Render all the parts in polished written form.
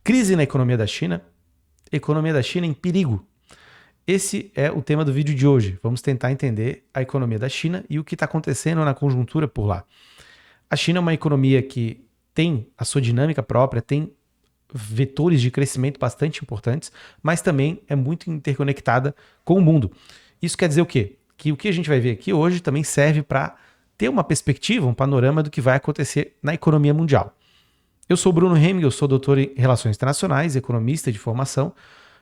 Crise na economia da China em perigo. Esse é o tema do vídeo de hoje. Vamos tentar entender a economia da China e o que está acontecendo na conjuntura por lá. A China é uma economia que tem a sua dinâmica própria, tem vetores de crescimento bastante importantes, mas também é muito interconectada com o mundo. Isso quer dizer o quê? Que o que a gente vai ver aqui hoje também serve para ter uma perspectiva, um panorama do que vai acontecer na economia mundial. Eu sou Bruno Heming, eu sou doutor em Relações Internacionais, economista de formação.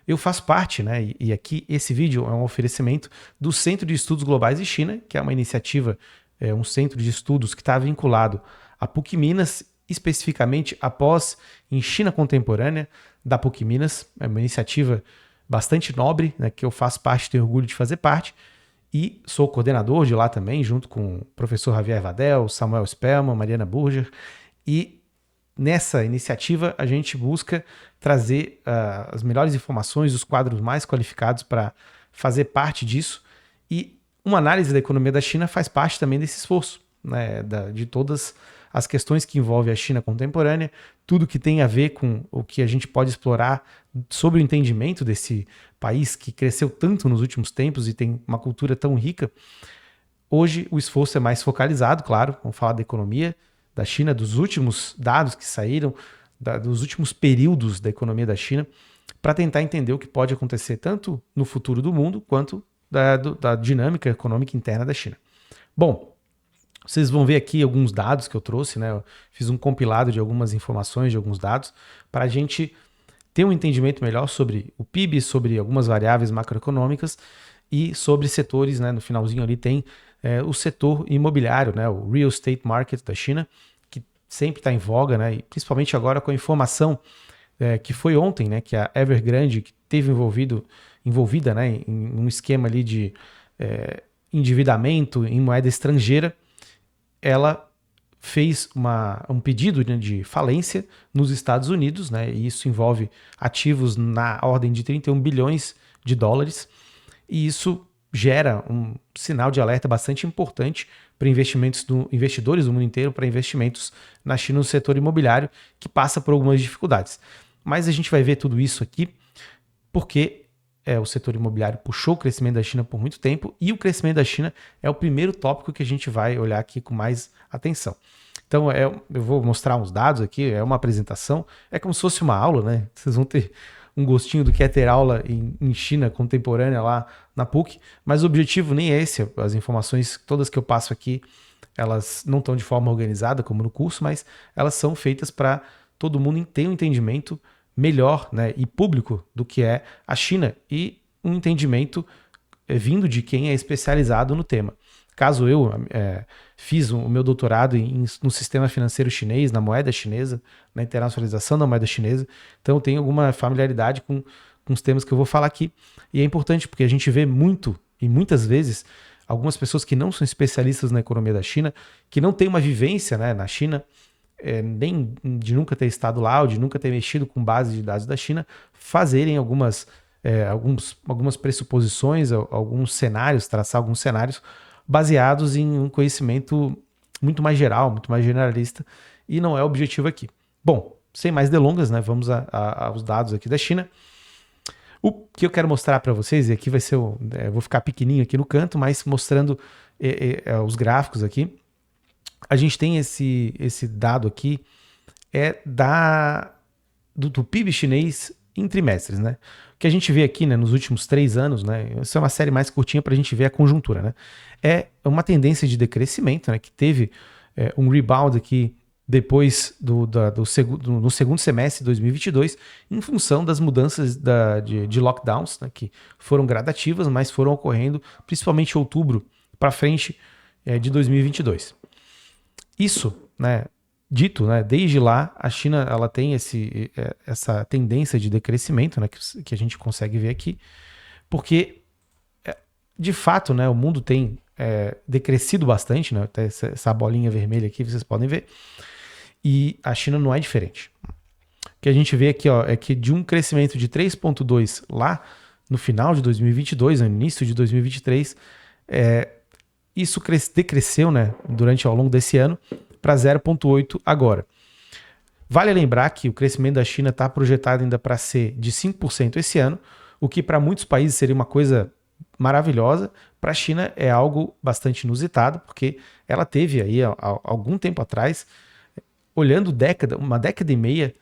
Eu faço parte, né, e aqui esse vídeo é um oferecimento do Centro de Estudos Globais de China, que é uma iniciativa, um centro de estudos que está vinculado à PUC Minas, especificamente a pós em China Contemporânea da PUC Minas. É uma iniciativa bastante nobre, né, que eu faço parte, tenho orgulho de fazer parte, e sou coordenador de lá também, junto com o professor Javier Vadel, Samuel Spellman, Mariana Burger, e nessa iniciativa, a gente busca trazer as melhores informações, os quadros mais qualificados para fazer parte disso. E uma análise da economia da China faz parte também desse esforço, né, de todas as questões que envolvem a China contemporânea, tudo que tem a ver com o que a gente pode explorar sobre o entendimento desse país que cresceu tanto nos últimos tempos e tem uma cultura tão rica. Hoje, o esforço é mais focalizado, claro, vamos falar da economia da China, dos últimos dados que saíram, dos últimos períodos da economia da China, para tentar entender o que pode acontecer tanto no futuro do mundo quanto da dinâmica econômica interna da China. Bom, vocês vão ver aqui alguns dados que eu trouxe, né? Eu fiz um compilado de algumas informações, de alguns dados, para a gente ter um entendimento melhor sobre o PIB, sobre algumas variáveis macroeconômicas e sobre setores, né? No finalzinho ali tem o setor imobiliário, né, o real estate market da China, que sempre está em voga, né, e principalmente agora com a informação que foi ontem, né, que a Evergrande, que teve envolvida, né, em um esquema ali de endividamento em moeda estrangeira, ela fez um pedido, né, de falência nos Estados Unidos, né, e isso envolve ativos na ordem de 31 bilhões de dólares, e isso gera um sinal de alerta bastante importante para investidores do mundo inteiro, para investimentos na China no setor imobiliário, que passa por algumas dificuldades. Mas a gente vai ver tudo isso aqui porque o setor imobiliário puxou o crescimento da China por muito tempo e o crescimento da China é o primeiro tópico que a gente vai olhar aqui com mais atenção. Então, eu vou mostrar uns dados aqui, é uma apresentação, é como se fosse uma aula, né? Vocês vão ter um gostinho do que é ter aula em China contemporânea lá na PUC, mas o objetivo nem é esse. As informações todas que eu passo aqui, elas não estão de forma organizada como no curso, mas elas são feitas para todo mundo ter um entendimento melhor, né, e público do que é a China e um entendimento vindo de quem é especializado no tema. Caso eu fiz o meu doutorado no sistema financeiro chinês, na moeda chinesa, na internacionalização da moeda chinesa, então eu tenho alguma familiaridade com os temas que eu vou falar aqui. E é importante porque a gente vê muito, e muitas vezes, algumas pessoas que não são especialistas na economia da China, que não têm uma vivência, né, na China, nem de nunca ter estado lá, ou de nunca ter mexido com base de dados da China, fazerem algumas pressuposições, alguns cenários, traçar alguns cenários baseados em um conhecimento muito mais geral, muito mais generalista, e não é o objetivo aqui. Bom, sem mais delongas, né, vamos aos dados aqui da China. O que eu quero mostrar para vocês, e aqui vai ser, vou ficar pequenininho aqui no canto, mas mostrando os gráficos aqui. A gente tem esse dado aqui, do PIB chinês em trimestres, né? O que a gente vê aqui, né, nos últimos 3 anos, né, essa é uma série mais curtinha para a gente ver a conjuntura, né? É uma tendência de decrescimento, né, que teve um rebound aqui depois no segundo semestre de 2022, em função das mudanças de lockdowns, né, que foram gradativas, mas foram ocorrendo principalmente em outubro para frente de 2022. Isso, né, dito, né, desde lá, a China ela tem essa tendência de decrescimento, né, que a gente consegue ver aqui, porque, de fato, né, o mundo tem decrescido bastante, né, até essa bolinha vermelha aqui, vocês podem ver, e a China não é diferente. O que a gente vê aqui, ó, é que de um crescimento de 3,2 lá no final de 2022, no início de 2023, isso decresceu, né, ao longo desse ano para 0,8 agora. Vale lembrar que o crescimento da China está projetado ainda para ser de 5% esse ano, o que para muitos países seria uma coisa maravilhosa. Para a China é algo bastante inusitado, porque ela teve aí há algum tempo atrás, olhando uma década e meia,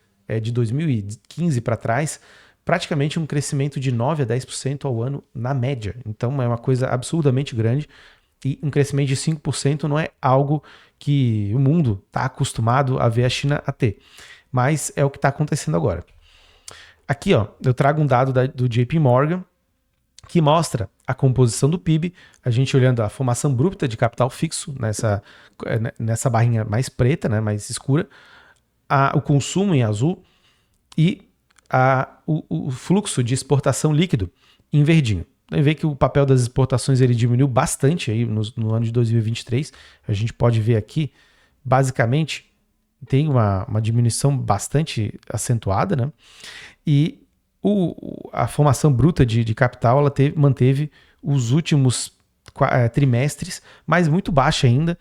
de 2015 para trás, praticamente um crescimento de 9 a 10% ao ano na média. Então é uma coisa absurdamente grande, e um crescimento de 5% não é algo que o mundo está acostumado a ver a China a ter. Mas é o que está acontecendo agora. Aqui, ó, eu trago um dado do JP Morgan, que mostra a composição do PIB, a gente olhando a formação bruta de capital fixo, nessa barrinha mais preta, né, mais escura, o consumo em azul e o fluxo de exportação líquido em verdinho. Então, vê que o papel das exportações ele diminuiu bastante aí no ano de 2023. A gente pode ver aqui, basicamente, tem uma diminuição bastante acentuada, né? E a formação bruta de capital ela manteve os últimos trimestres, mas muito baixa ainda,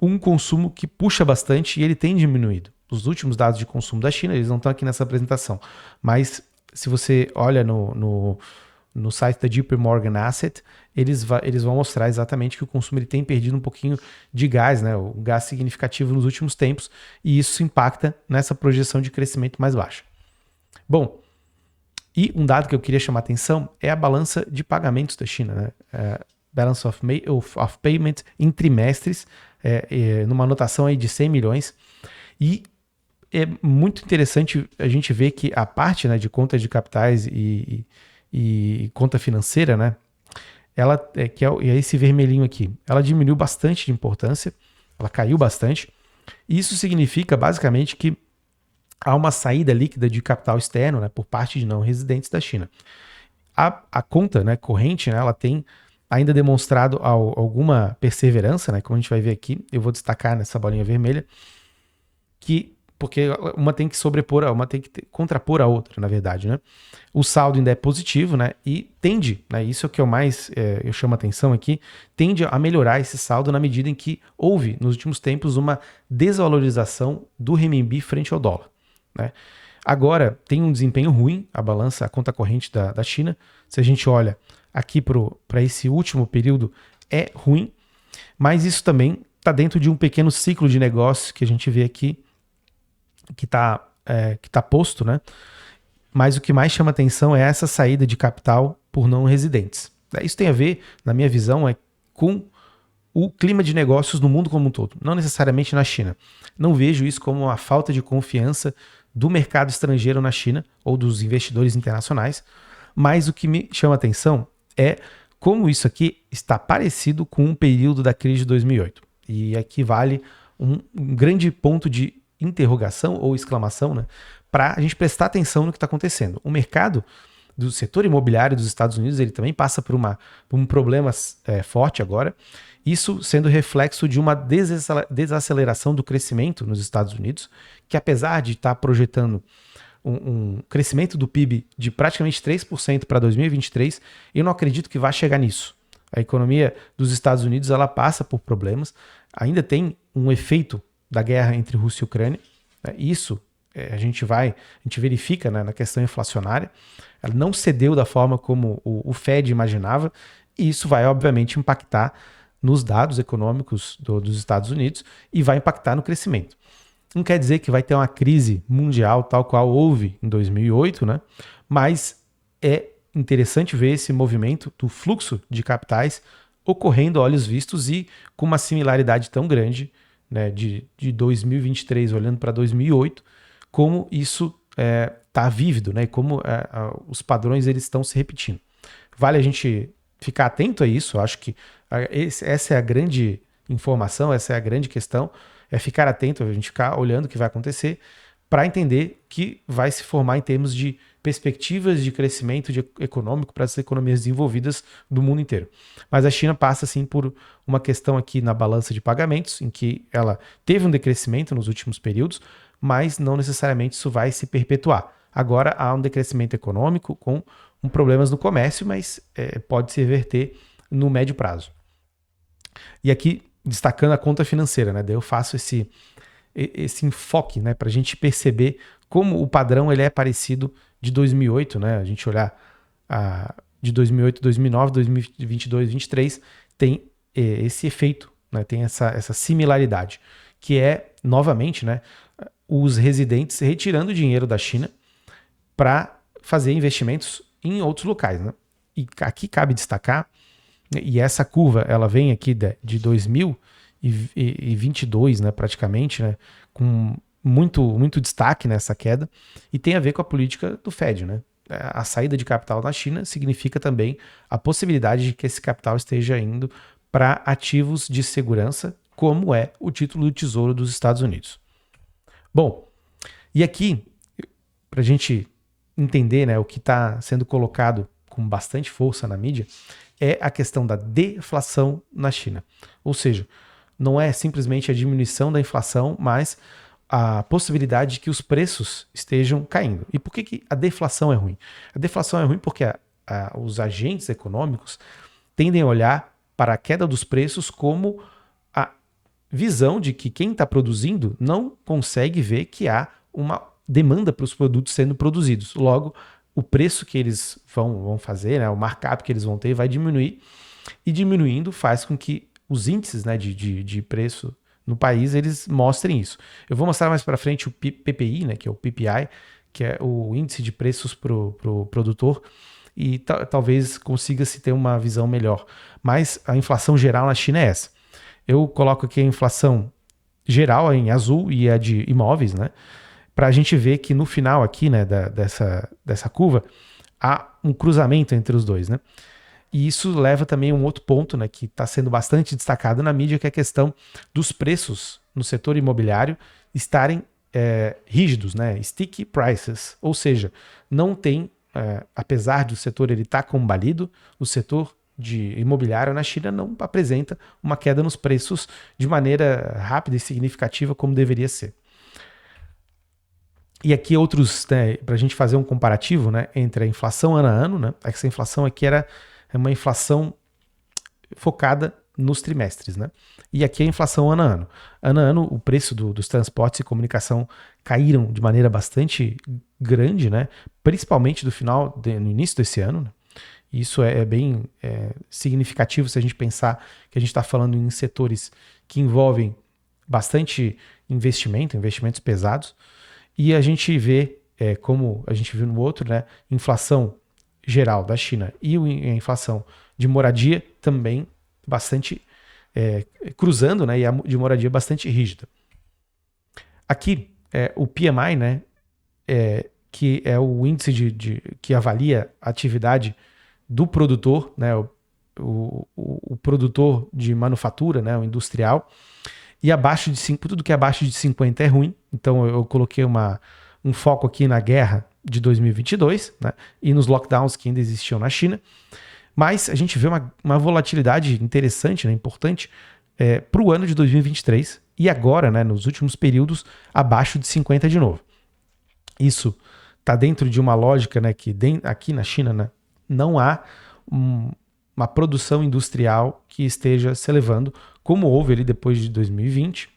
um consumo que puxa bastante e ele tem diminuído. Os últimos dados de consumo da China, eles não estão aqui nessa apresentação, mas se você olha no site da JP Morgan Asset, eles vão mostrar exatamente que o consumo ele tem perdido um pouquinho de gás, né? O gás significativo nos últimos tempos, e isso impacta nessa projeção de crescimento mais baixa. Bom, e um dado que eu queria chamar a atenção é a balança de pagamentos da China, né? Balance of Payment em trimestres, numa anotação aí de 100 milhões. E é muito interessante a gente ver que a parte, né, de conta de capitais e conta financeira, né, que é esse vermelhinho aqui, ela diminuiu bastante de importância, ela caiu bastante. Isso significa basicamente que há uma saída líquida de capital externo, né, por parte de não residentes da China. A conta, né, corrente, né, ela tem ainda demonstrado alguma perseverança, né, como a gente vai ver aqui. Eu vou destacar nessa bolinha vermelha, porque uma tem que sobrepor, uma tem que contrapor a outra, na verdade, né? O saldo ainda é positivo, né? E tende, né? Isso é o que eu chamo a atenção aqui, tende a melhorar esse saldo na medida em que houve, nos últimos tempos, uma desvalorização do renminbi frente ao dólar, né? Agora, tem um desempenho ruim, a conta corrente da China. Se a gente olha aqui para esse último período, é ruim, mas isso também está dentro de um pequeno ciclo de negócios que a gente vê aqui, que tá posto, né? Mas o que mais chama atenção é essa saída de capital por não residentes. Isso tem a ver, na minha visão, com o clima de negócios no mundo como um todo, não necessariamente na China. Não vejo isso como uma falta de confiança do mercado estrangeiro na China ou dos investidores internacionais, mas o que me chama atenção é como isso aqui está parecido com um período da crise de 2008. E aqui vale um grande ponto de interrogação ou exclamação, né, para a gente prestar atenção no que está acontecendo. O mercado do setor imobiliário dos Estados Unidos ele também passa por um problema forte agora, isso sendo reflexo de uma desaceleração do crescimento nos Estados Unidos, que apesar de estar projetando um crescimento do PIB de praticamente 3% para 2023, eu não acredito que vá chegar nisso. A economia dos Estados Unidos ela passa por problemas, ainda tem um efeito da guerra entre Rússia e Ucrânia. Isso a gente verifica, né, na questão inflacionária. Ela não cedeu da forma como o Fed imaginava, e isso vai, obviamente, impactar nos dados econômicos dos Estados Unidos e vai impactar no crescimento. Não quer dizer que vai ter uma crise mundial tal qual houve em 2008, né? Mas é interessante ver esse movimento do fluxo de capitais ocorrendo a olhos vistos e com uma similaridade tão grande, né, de 2023 olhando para 2008, como isso está vívido, né, e como os padrões eles estão se repetindo. Vale a gente ficar atento a isso. Eu acho que essa é a grande informação, essa é a grande questão, é ficar atento, a gente ficar olhando o que vai acontecer para entender que vai se formar em termos de perspectivas de crescimento econômico para as economias desenvolvidas do mundo inteiro. Mas a China passa, sim, por uma questão aqui na balança de pagamentos, em que ela teve um decrescimento nos últimos períodos, mas não necessariamente isso vai se perpetuar. Agora há um decrescimento econômico com problemas no comércio, mas pode se reverter no médio prazo. E aqui, destacando a conta financeira, né? Daí eu faço esse enfoque, né, para a gente perceber como o padrão ele é parecido de 2008, né? A gente olhar de 2008, 2009, 2022, 2023, tem esse efeito, né? Tem essa similaridade, que é, novamente, né, os residentes retirando dinheiro da China para fazer investimentos em outros locais, né? E aqui cabe destacar, e essa curva ela vem aqui de 2022, né, praticamente, né, com muito destaque nessa queda, e tem a ver com a política do Fed, né? A saída de capital na China significa também a possibilidade de que esse capital esteja indo para ativos de segurança, como é o título do Tesouro dos Estados Unidos. Bom, e aqui, para a gente entender, né, o que está sendo colocado com bastante força na mídia, é a questão da deflação na China. Ou seja, não é simplesmente a diminuição da inflação, mas a possibilidade de que os preços estejam caindo. E por que a deflação é ruim? A deflação é ruim porque os agentes econômicos tendem a olhar para a queda dos preços como a visão de que quem está produzindo não consegue ver que há uma demanda para os produtos sendo produzidos. Logo, o preço que eles vão fazer, né, o markup que eles vão ter vai diminuir, e diminuindo faz com que os índices, né, de preço no país eles mostrem isso. Eu vou mostrar mais para frente o PPI, né, que é o PPI, que é o índice de preços para o produtor, e talvez consiga-se ter uma visão melhor. Mas a inflação geral na China é essa. Eu coloco aqui a inflação geral em azul e a de imóveis, né, para a gente ver que no final aqui, né, dessa curva, há um cruzamento entre os dois, né? E isso leva também a um outro ponto, né, que está sendo bastante destacado na mídia, que é a questão dos preços no setor imobiliário estarem rígidos, né, sticky prices, ou seja, não tem, apesar do setor ele estar combalido, o setor de imobiliário na China não apresenta uma queda nos preços de maneira rápida e significativa como deveria ser. E aqui outros, né, para a gente fazer um comparativo, né, entre a inflação ano a ano, né, essa inflação aqui era uma inflação focada nos trimestres, né? E aqui a inflação ano a ano. Ano a ano, o preço dos transportes e comunicação caíram de maneira bastante grande, né? Principalmente no início desse ano, né? Isso é bem significativo se a gente pensar que a gente está falando em setores que envolvem bastante investimentos pesados. E a gente vê, como a gente viu no outro, né, inflação geral da China e a inflação de moradia também bastante cruzando, né, e a de moradia bastante rígida. Aqui, o PMI, né, que é o índice que avalia a atividade do produtor, né, o produtor de manufatura, né, o industrial, e abaixo de 5, tudo que é abaixo de 50 é ruim. Então eu coloquei um foco aqui na guerra de 2022, né, e nos lockdowns que ainda existiam na China. Mas a gente vê uma volatilidade interessante, né, importante, para o ano de 2023 e agora, né, nos últimos períodos, abaixo de 50 de novo. Isso está dentro de uma lógica, né, que aqui na China, né, não há uma produção industrial que esteja se elevando, como houve ali depois de 2020,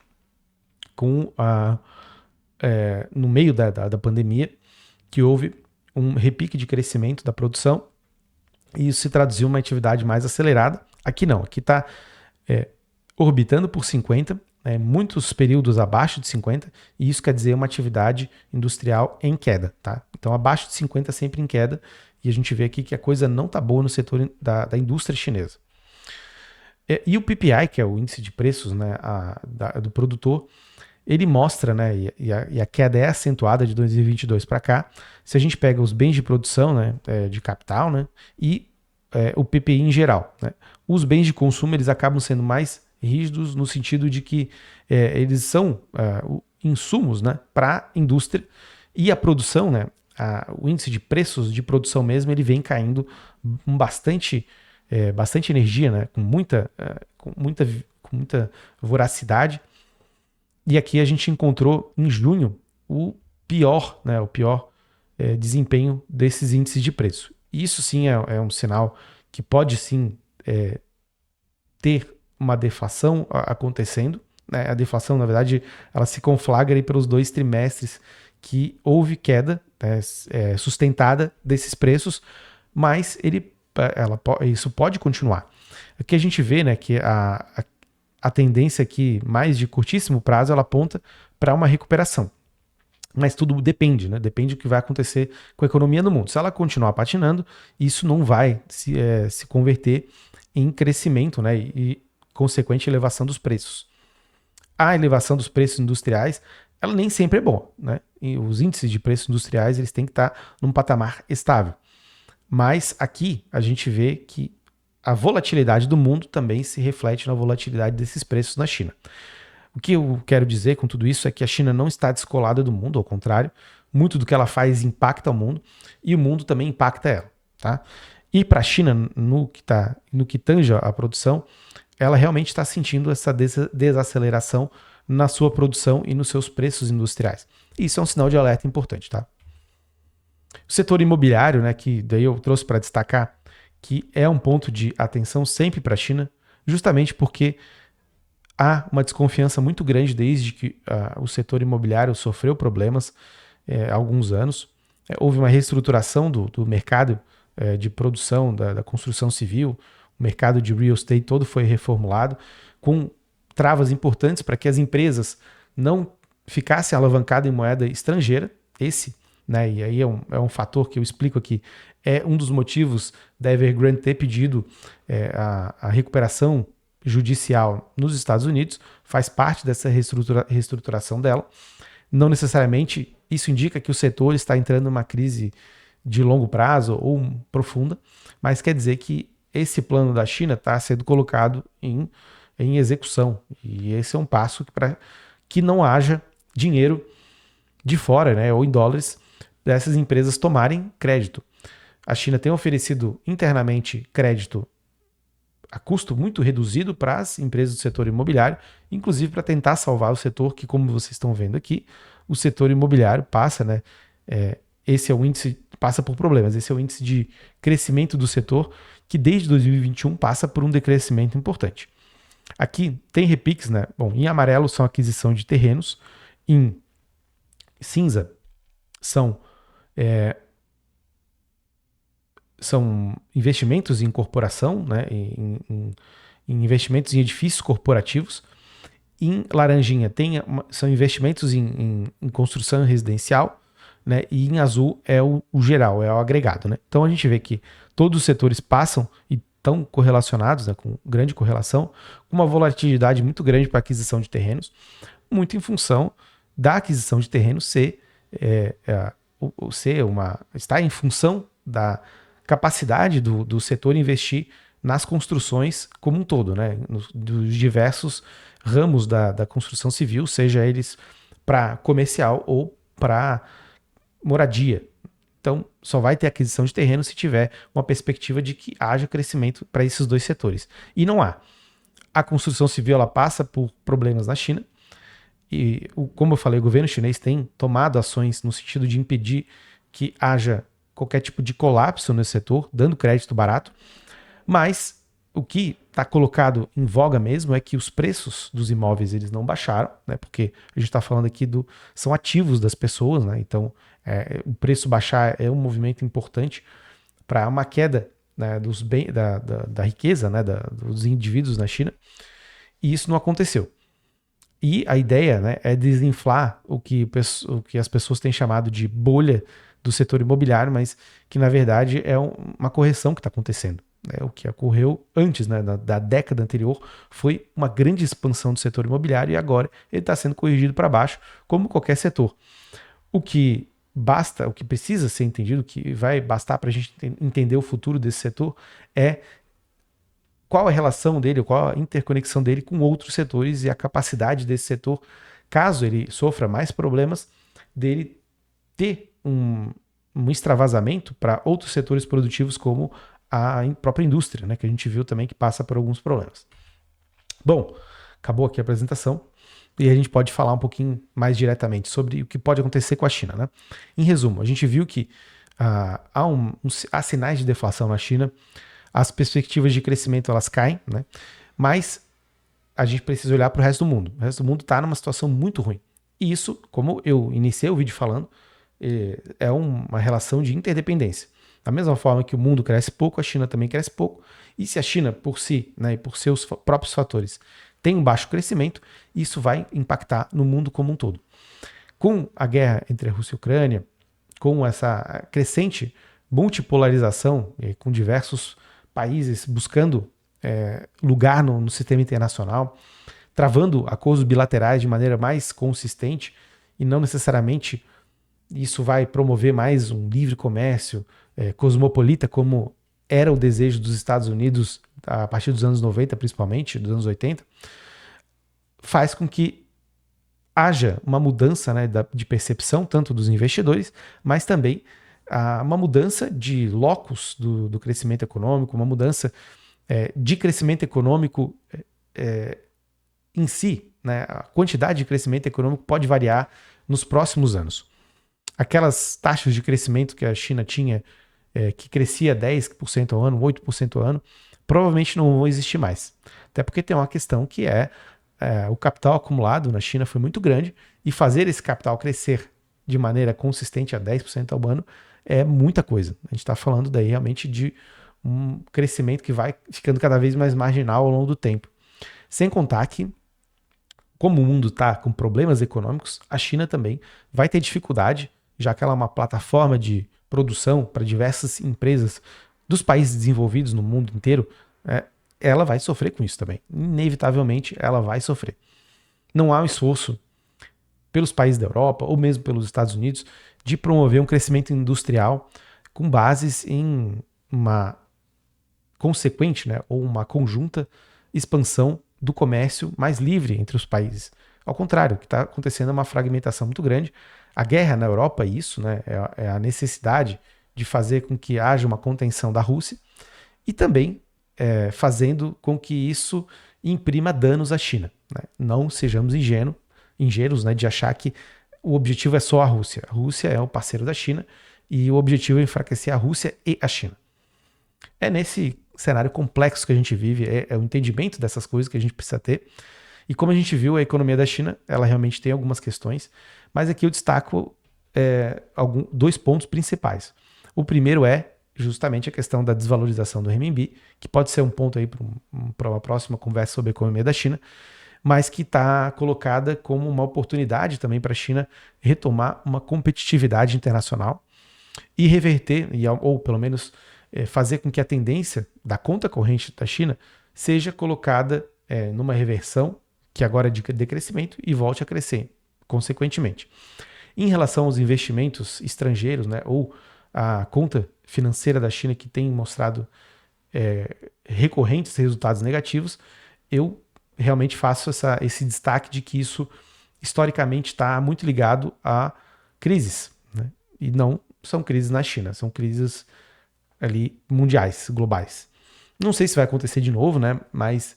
no meio da pandemia, que houve um repique de crescimento da produção e isso se traduziu em uma atividade mais acelerada. Aqui não, aqui está orbitando por 50, muitos períodos abaixo de 50, e isso quer dizer uma atividade industrial em queda, tá? Então abaixo de 50 sempre em queda, e a gente vê aqui que a coisa não está boa no setor da indústria chinesa. E o PPI, que é o índice de preços, né, do produtor, ele mostra, né, e a queda é acentuada de 2022 para cá, se a gente pega os bens de produção, né, de capital, né, e o PPI em geral, né. Os bens de consumo eles acabam sendo mais rígidos no sentido de que eles são insumos, né, para a indústria, e a produção, né, o índice de preços de produção mesmo, ele vem caindo com bastante energia, né, com muita voracidade. E aqui a gente encontrou em junho o pior desempenho desses índices de preço. Isso sim é um sinal que pode sim ter uma deflação acontecendo, né? A deflação, na verdade, ela se conflagra aí pelos 2 trimestres que houve queda, né, sustentada desses preços, mas isso pode continuar. Aqui a gente vê, né, que a tendência aqui, mais de curtíssimo prazo, ela aponta para uma recuperação. Mas tudo depende, né? Depende do que vai acontecer com a economia no mundo. Se ela continuar patinando, isso não vai se converter em crescimento, né? E consequente elevação dos preços. A elevação dos preços industriais, ela nem sempre é boa, né? E os índices de preços industriais, eles têm que estar num patamar estável. Mas aqui a gente vê que a volatilidade do mundo também se reflete na volatilidade desses preços na China. O que eu quero dizer com tudo isso é que a China não está descolada do mundo, ao contrário, muito do que ela faz impacta o mundo e o mundo também impacta ela, tá? E para a China, no que tange a produção, ela realmente está sentindo essa desaceleração na sua produção e nos seus preços industriais. Isso é um sinal de alerta importante, tá? O setor imobiliário, né, que daí eu trouxe para destacar, que é um ponto de atenção sempre para a China, justamente porque há uma desconfiança muito grande desde que o setor imobiliário sofreu problemas há alguns anos. Houve uma reestruturação do mercado de produção da construção civil, o mercado de real estate todo foi reformulado, com travas importantes para que as empresas não ficassem alavancadas em moeda estrangeira. Né, e aí é um fator que eu explico aqui, é um dos motivos da Evergrande ter pedido a recuperação judicial nos Estados Unidos, faz parte dessa reestruturação dela. Não necessariamente isso indica que o setor está entrando numa crise de longo prazo ou profunda, mas quer dizer que esse plano da China está sendo colocado em execução. E esse é um passo para que não haja dinheiro de fora, né, ou em dólares, dessas empresas tomarem crédito. A China tem oferecido internamente crédito a custo muito reduzido para as empresas do setor imobiliário, inclusive para tentar salvar o setor, que, como vocês estão vendo aqui, o setor imobiliário passa, né? Esse é o índice, passa por problemas, esse é o índice de crescimento do setor, que desde 2021 passa por um decrescimento importante. Aqui tem repiques, né? Bom, em amarelo são aquisição de terrenos, em cinza são investimentos em corporação, né, em investimentos em edifícios corporativos. Em laranjinha são investimentos em construção residencial, né, e em azul é o geral, é o agregado. Né? Então a gente vê que todos os setores passam e estão correlacionados, né, com grande correlação, com uma volatilidade muito grande para a aquisição de terrenos, muito em função da aquisição de terrenos está em função da capacidade do setor investir nas construções como um todo, né? Dos diversos ramos da construção civil, seja eles para comercial ou para moradia. Então, só vai ter aquisição de terreno se tiver uma perspectiva de que haja crescimento para esses dois setores. E não há. A construção civil ela passa por problemas na China, e, como eu falei, o governo chinês tem tomado ações no sentido de impedir que haja qualquer tipo de colapso nesse setor, dando crédito barato, mas o que está colocado em voga mesmo é que os preços dos imóveis eles não baixaram, né, porque a gente está falando aqui são ativos das pessoas, né, então o preço baixar é um movimento importante para uma queda, né, da riqueza, né, dos indivíduos na China, e isso não aconteceu. E a ideia, né, é desinflar o que as pessoas têm chamado de bolha do setor imobiliário, mas que na verdade é uma correção que está acontecendo. Né? O que ocorreu antes, né, da década anterior, foi uma grande expansão do setor imobiliário e agora ele está sendo corrigido para baixo, como qualquer setor. O que precisa ser entendido, o que vai bastar para a gente entender o futuro desse setor é qual a relação dele, qual a interconexão dele com outros setores e a capacidade desse setor, caso ele sofra mais problemas, dele ter um extravasamento para outros setores produtivos como a própria indústria, né, que a gente viu também que passa por alguns problemas. Bom, acabou aqui a apresentação e a gente pode falar um pouquinho mais diretamente sobre o que pode acontecer com a China. Né? Em resumo, a gente viu que há sinais de deflação na China, as perspectivas de crescimento elas caem, né? Mas a gente precisa olhar para o resto do mundo. O resto do mundo está numa situação muito ruim. E isso, como eu iniciei o vídeo falando, é uma relação de interdependência. Da mesma forma que o mundo cresce pouco, a China também cresce pouco. E se a China, por si, né, e por seus próprios fatores, tem um baixo crescimento, isso vai impactar no mundo como um todo. Com a guerra entre a Rússia e a Ucrânia, com essa crescente multipolarização, com diversos países buscando lugar no sistema internacional, travando acordos bilaterais de maneira mais consistente, e não necessariamente isso vai promover mais um livre comércio cosmopolita, como era o desejo dos Estados Unidos a partir dos anos 90, principalmente, dos anos 80, faz com que haja uma mudança, né, de percepção, tanto dos investidores, mas também uma mudança de locus do crescimento econômico, uma mudança de crescimento econômico em si. Né, a quantidade de crescimento econômico pode variar nos próximos anos. Aquelas taxas de crescimento que a China tinha, que crescia 10% ao ano, 8% ao ano, provavelmente não vão existir mais. Até porque tem uma questão que o capital acumulado na China foi muito grande, e fazer esse capital crescer de maneira consistente a 10% ao ano é muita coisa. A gente está falando daí realmente de um crescimento que vai ficando cada vez mais marginal ao longo do tempo. Sem contar que, como o mundo está com problemas econômicos, a China também vai ter dificuldade, já que ela é uma plataforma de produção para diversas empresas dos países desenvolvidos no mundo inteiro, ela vai sofrer com isso também. Inevitavelmente, ela vai sofrer. Não há um esforço pelos países da Europa, ou mesmo pelos Estados Unidos, de promover um crescimento industrial com bases em uma consequente, né, ou uma conjunta expansão do comércio mais livre entre os países. Ao contrário, o que está acontecendo é uma fragmentação muito grande. A guerra na Europa é isso, né, é a necessidade de fazer com que haja uma contenção da Rússia, e também fazendo com que isso imprima danos à China. Né? Não sejamos ingênuos, né, de achar que o objetivo é só a Rússia. A Rússia é o parceiro da China, e o objetivo é enfraquecer a Rússia e a China. É nesse cenário complexo que a gente vive, é o entendimento dessas coisas que a gente precisa ter. E como a gente viu, a economia da China, ela realmente tem algumas questões, mas aqui eu destaco 2 pontos principais. O primeiro é justamente a questão da desvalorização do renminbi, que pode ser um ponto aí para uma próxima conversa sobre a economia da China, mas que está colocada como uma oportunidade também para a China retomar uma competitividade internacional e reverter, ou pelo menos fazer com que a tendência da conta corrente da China seja colocada numa reversão, que agora é de decrescimento, e volte a crescer, consequentemente. Em relação aos investimentos estrangeiros, né, ou a conta financeira da China, que tem mostrado recorrentes resultados negativos, eu realmente faço esse destaque de que isso historicamente está muito ligado a crises, né? E não são crises na China, são crises ali mundiais, globais. Não sei se vai acontecer de novo, né? Mas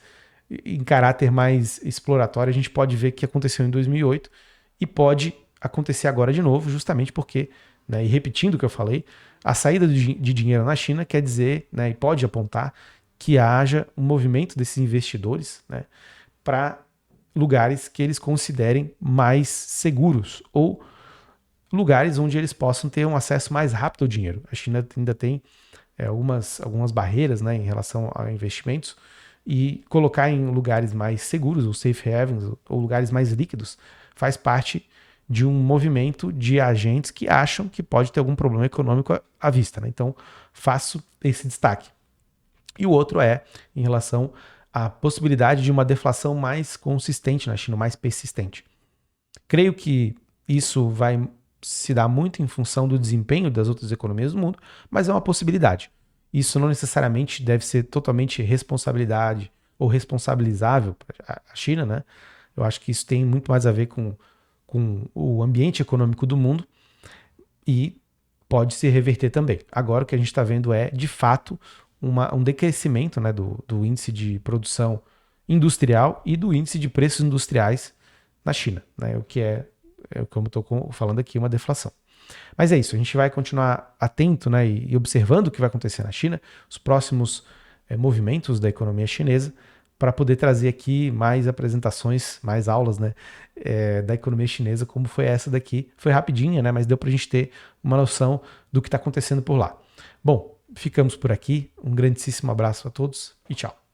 em caráter mais exploratório, a gente pode ver que aconteceu em 2008 e pode acontecer agora de novo, justamente porque, né, e repetindo o que eu falei, a saída de dinheiro na China quer dizer, né, e pode apontar que haja um movimento desses investidores, né, para lugares que eles considerem mais seguros, ou lugares onde eles possam ter um acesso mais rápido ao dinheiro. A China ainda tem algumas barreiras, né, em relação a investimentos, e colocar em lugares mais seguros, ou safe havens, ou lugares mais líquidos, faz parte de um movimento de agentes que acham que pode ter algum problema econômico à vista. Né? Então, faço esse destaque. E o outro é em relação à possibilidade de uma deflação mais consistente na China, mais persistente. Creio que isso vai se dar muito em função do desempenho das outras economias do mundo, mas é uma possibilidade. Isso não necessariamente deve ser totalmente responsabilidade ou responsabilizável para a China, né? Eu acho que isso tem muito mais a ver com o ambiente econômico do mundo, e pode se reverter também. Agora o que a gente está vendo é, de fato, um decrescimento, né, do índice de produção industrial e do índice de preços industriais na China, né, o que como estou falando aqui, uma deflação. Mas é isso, a gente vai continuar atento, né, e observando o que vai acontecer na China, os próximos movimentos da economia chinesa, para poder trazer aqui mais apresentações, mais aulas, né, da economia chinesa, como foi essa daqui. Foi rapidinha, né, mas deu para a gente ter uma noção do que está acontecendo por lá. Bom, ficamos por aqui. Um grandíssimo abraço a todos e tchau.